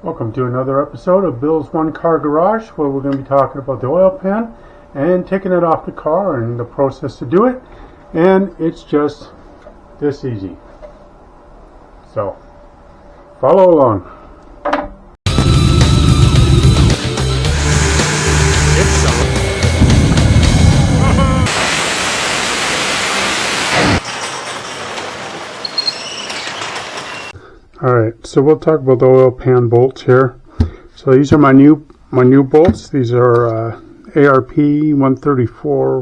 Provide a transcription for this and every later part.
Welcome to another episode of Bill's One Car Garage, where we're going to be talking about the oil pan and taking it off the car and the process to do it. And it's just this easy. So, follow along. Alright, so we'll talk about the oil pan bolts here. So these are my new bolts. These are ARP 134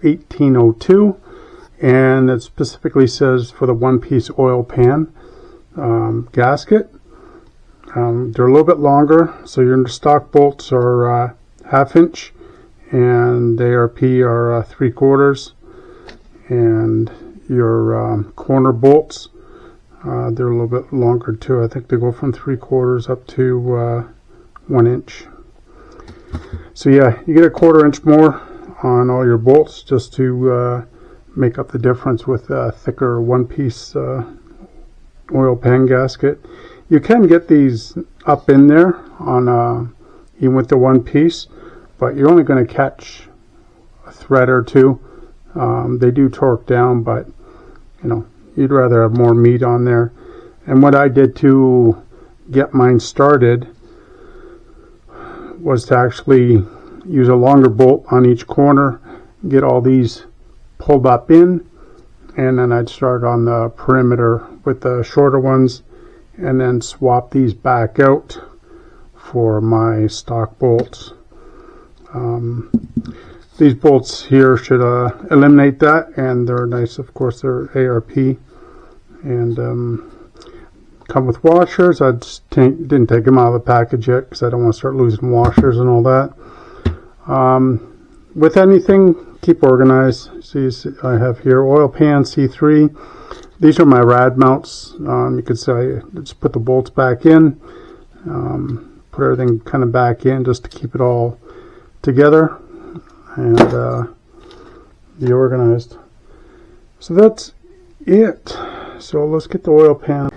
1802, and it specifically says for the one-piece oil pan gasket. They're a little bit longer, so your stock bolts are ½ inch, and the ARP are 3/4, and your corner bolts, they're a little bit longer too. I think they go from 3/4 up to 1 inch. So yeah, you get a 1/4 inch more on all your bolts just to make up the difference with a thicker one-piece oil pan gasket. You can get these up in there on even with the one piece, but you're only going to catch a thread or two. They do torque down, but you know, you'd rather have more meat on there. And what I did to get mine started was to actually use a longer bolt on each corner, get all these pulled up in, and then I'd start on the perimeter with the shorter ones and then swap these back out for my stock bolts. These bolts here should eliminate that, and they're nice. Of course, they're ARP, and come with washers. I just didn't take them out of the package yet because I don't want to start losing washers and all that. With anything, keep organized. See, I have here oil pan C3. These are my rad mounts. You could say just put the bolts back in, put everything kind of back in just to keep it all together and be organized. So that's it. So let's get the oil pan.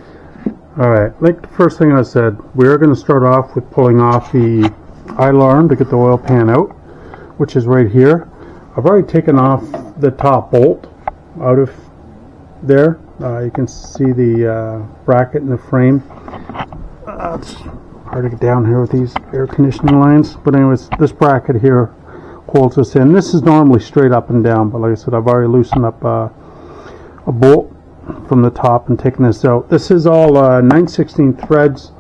Alright, like the first thing I said, we're going to start off with pulling off the idle arm to get the oil pan out, which is right here. I've already taken off the top bolt out of there. You can see the bracket in the frame. It's hard to get down here with these air conditioning lines, but anyways, this bracket here holds us in. This is normally straight up and down, but like I said, I've already loosened up a bolt from the top and taken this out. This is all 9/16 threads.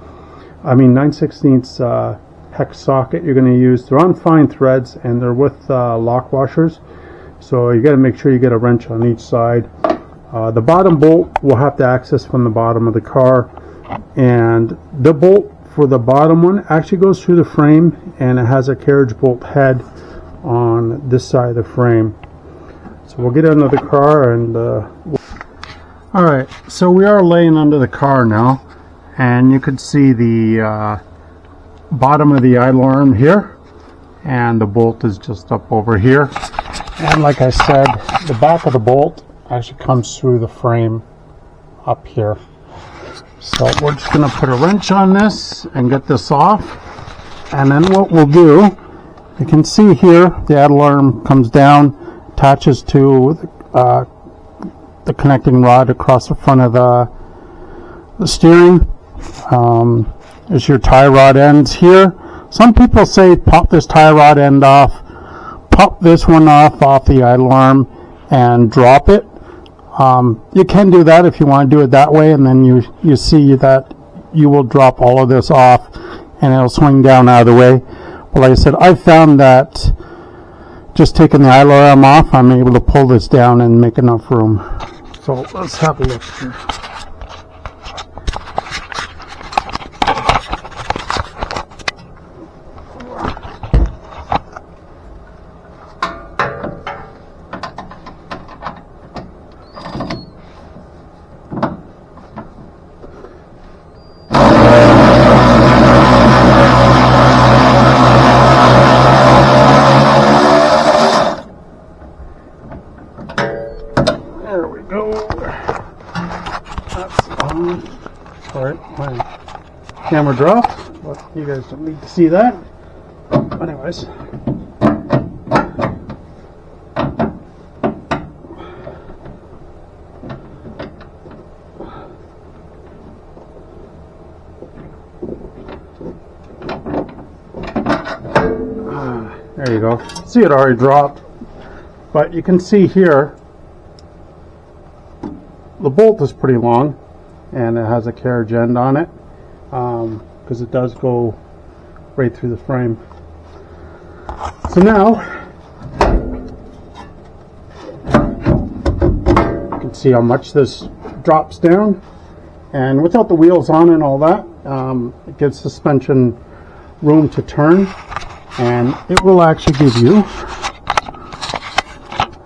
I mean 9/16 hex socket you're going to use. They're on fine threads and they're with lock washers, so you got to make sure you get a wrench on each side. The bottom bolt will have to access from the bottom of the car, and the bolt for the bottom one actually goes through the frame, and it has a carriage bolt head on this side of the frame. So we'll get under the car and alright, so we are laying under the car now, and you can see the bottom of the idle arm here, and the bolt is just up over here. And like I said, the back of the bolt actually comes through the frame up here. So we're just going to put a wrench on this and get this off, and then what we'll do, you can see here the idle arm comes down, attaches to the connecting rod across the front of the steering. There's your tie rod ends here. Some people say pop this tie rod end off, pop this one off the idle arm, and drop it. You can do that if you want to do it that way, and then you see that you will drop all of this off and it'll swing down out of the way. But like I said, I found that just taking the idle arm off, I'm able to pull this down and make enough room. So let's have a look here. There we go. camera dropped, but you guys don't need to see that. Anyways. There you go. See, it already dropped, but you can see here the bolt is pretty long, and it has a carriage end on it, because it does go right through the frame. So now you can see how much this drops down, and without the wheels on and all that, it gives suspension room to turn. And it will actually give you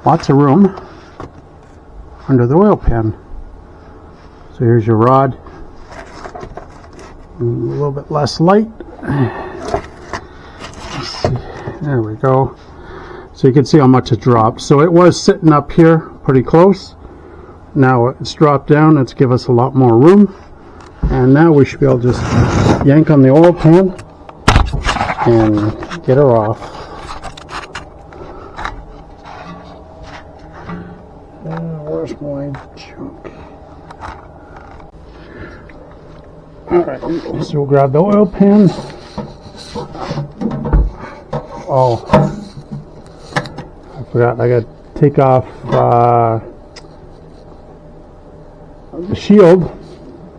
lots of room under the oil pan. So here's your rod. A little bit less light. Let's see. There we go. So you can see how much it dropped. So it was sitting up here pretty close. Now it's dropped down. It's give us a lot more room. And now we should be able to just yank on the oil pan and get her off. Where's my junk? Alright, so we'll grab the oil pan. Oh, I forgot, I got to take off the shield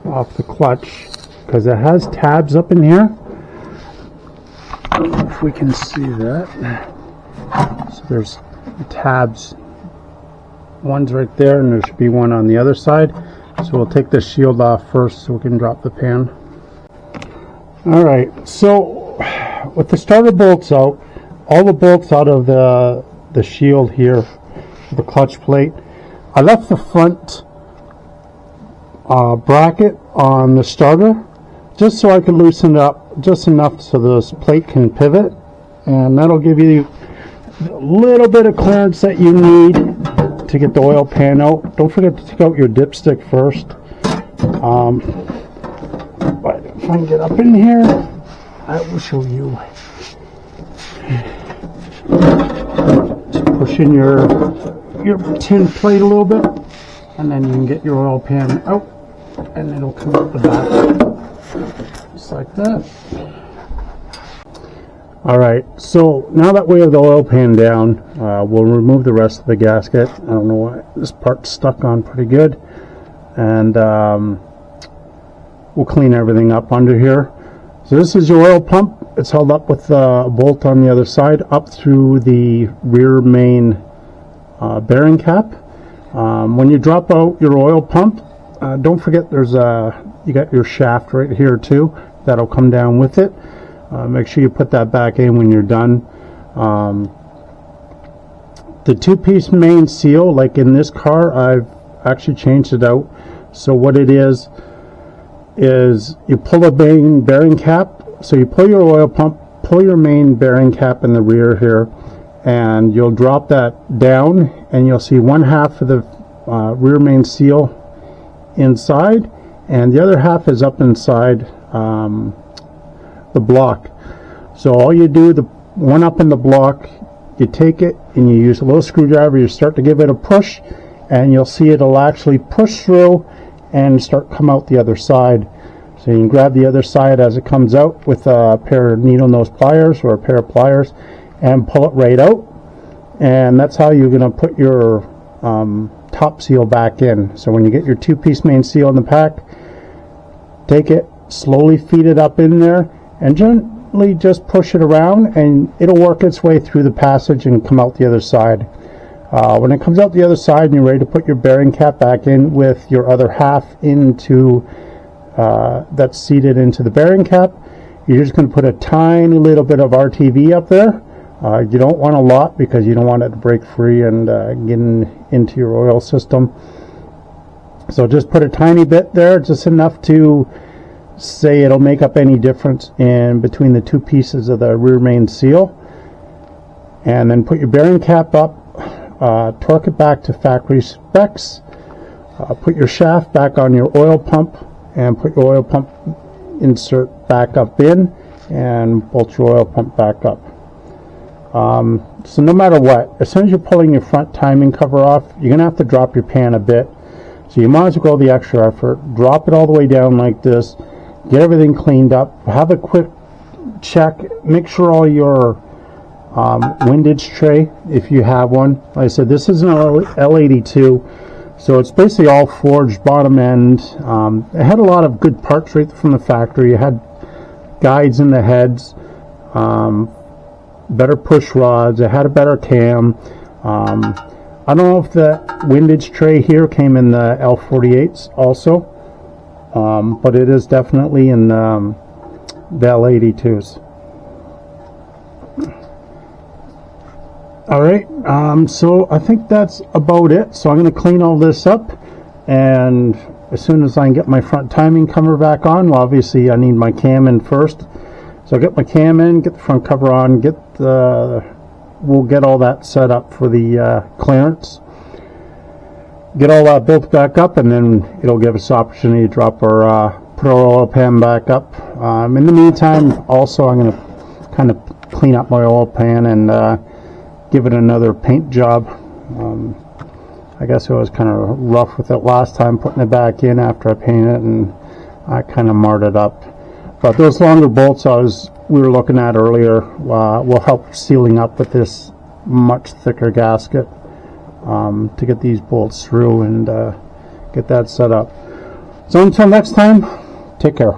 off the clutch because it has tabs up in here. I don't know if we can see that. So there's tabs. One's right there, and there should be one on the other side. So we'll take the shield off first so we can drop the pan. Alright, so with the starter bolts out, all the bolts out of the shield here, the clutch plate, I left the front bracket on the starter just so I could loosen it up just enough so this plate can pivot, and that'll give you a little bit of clearance that you need to get the oil pan out. Don't forget to take out your dipstick first. But if I can get up in here, I will show you. Just push in your tin plate a little bit, and then you can get your oil pan out, and it'll come out the back. Just like that. Alright, so now that we have the oil pan down, we'll remove the rest of the gasket. I don't know why this part's stuck on pretty good. And we'll clean everything up under here. So this is your oil pump. It's held up with a bolt on the other side up through the rear main bearing cap. When you drop out your oil pump, don't forget you got your shaft right here too. That'll come down with it. Make sure you put that back in when you're done. The two-piece main seal, like in this car, I've actually changed it out. So what it is you pull a main bearing cap. So you pull your oil pump, pull your main bearing cap in the rear here, and you'll drop that down, and you'll see one half of the rear main seal inside, and the other half is up inside the block. So all you do, the one up in the block, you take it and you use a little screwdriver, you start to give it a push, and you'll see it'll actually push through and start come out the other side. So you can grab the other side as it comes out with a pair of needle nose pliers or a pair of pliers and pull it right out, and that's how you're going to put your top seal back in. So when you get your two-piece main seal in the pack, take it, slowly feed it up in there, and gently just push it around, and it'll work its way through the passage and come out the other side. When it comes out the other side and you're ready to put your bearing cap back in with your other half into that's seated into the bearing cap, you're just going to put a tiny little bit of RTV up there. You don't want a lot because you don't want it to break free and get into your oil system. So just put a tiny bit there, just enough to say it'll make up any difference in between the two pieces of the rear main seal. And then put your bearing cap up, torque it back to factory specs, put your shaft back on your oil pump, and put your oil pump insert back up in and bolt your oil pump back up. So no matter what, as soon as you're pulling your front timing cover off, you're going to have to drop your pan a bit. So you might as well go the extra effort, drop it all the way down like this, get everything cleaned up, have a quick check, make sure all your windage tray, if you have one. Like I said, this is an L82, so it's basically all forged bottom end. It had a lot of good parts right from the factory. It had guides in the heads, better push rods, it had a better cam. I don't know if the windage tray here came in the L48s also, but it is definitely in the L82s. Alright, so I think that's about it. So I'm going to clean all this up, and as soon as I can get my front timing cover back on, well, obviously I need my cam in first. So I'll get my cam in, get the front cover on, we'll get all that set up for the clearance. Get all that built back up, and then it'll give us the opportunity to drop our put our oil pan back up. In the meantime, also I'm going to kind of clean up my oil pan and give it another paint job. I guess it was kind of rough with it last time putting it back in after I painted it, and I kind of marred it up. But those longer bolts we were looking at earlier will help sealing up with this much thicker gasket to get these bolts through and get that set up. So until next time, take care.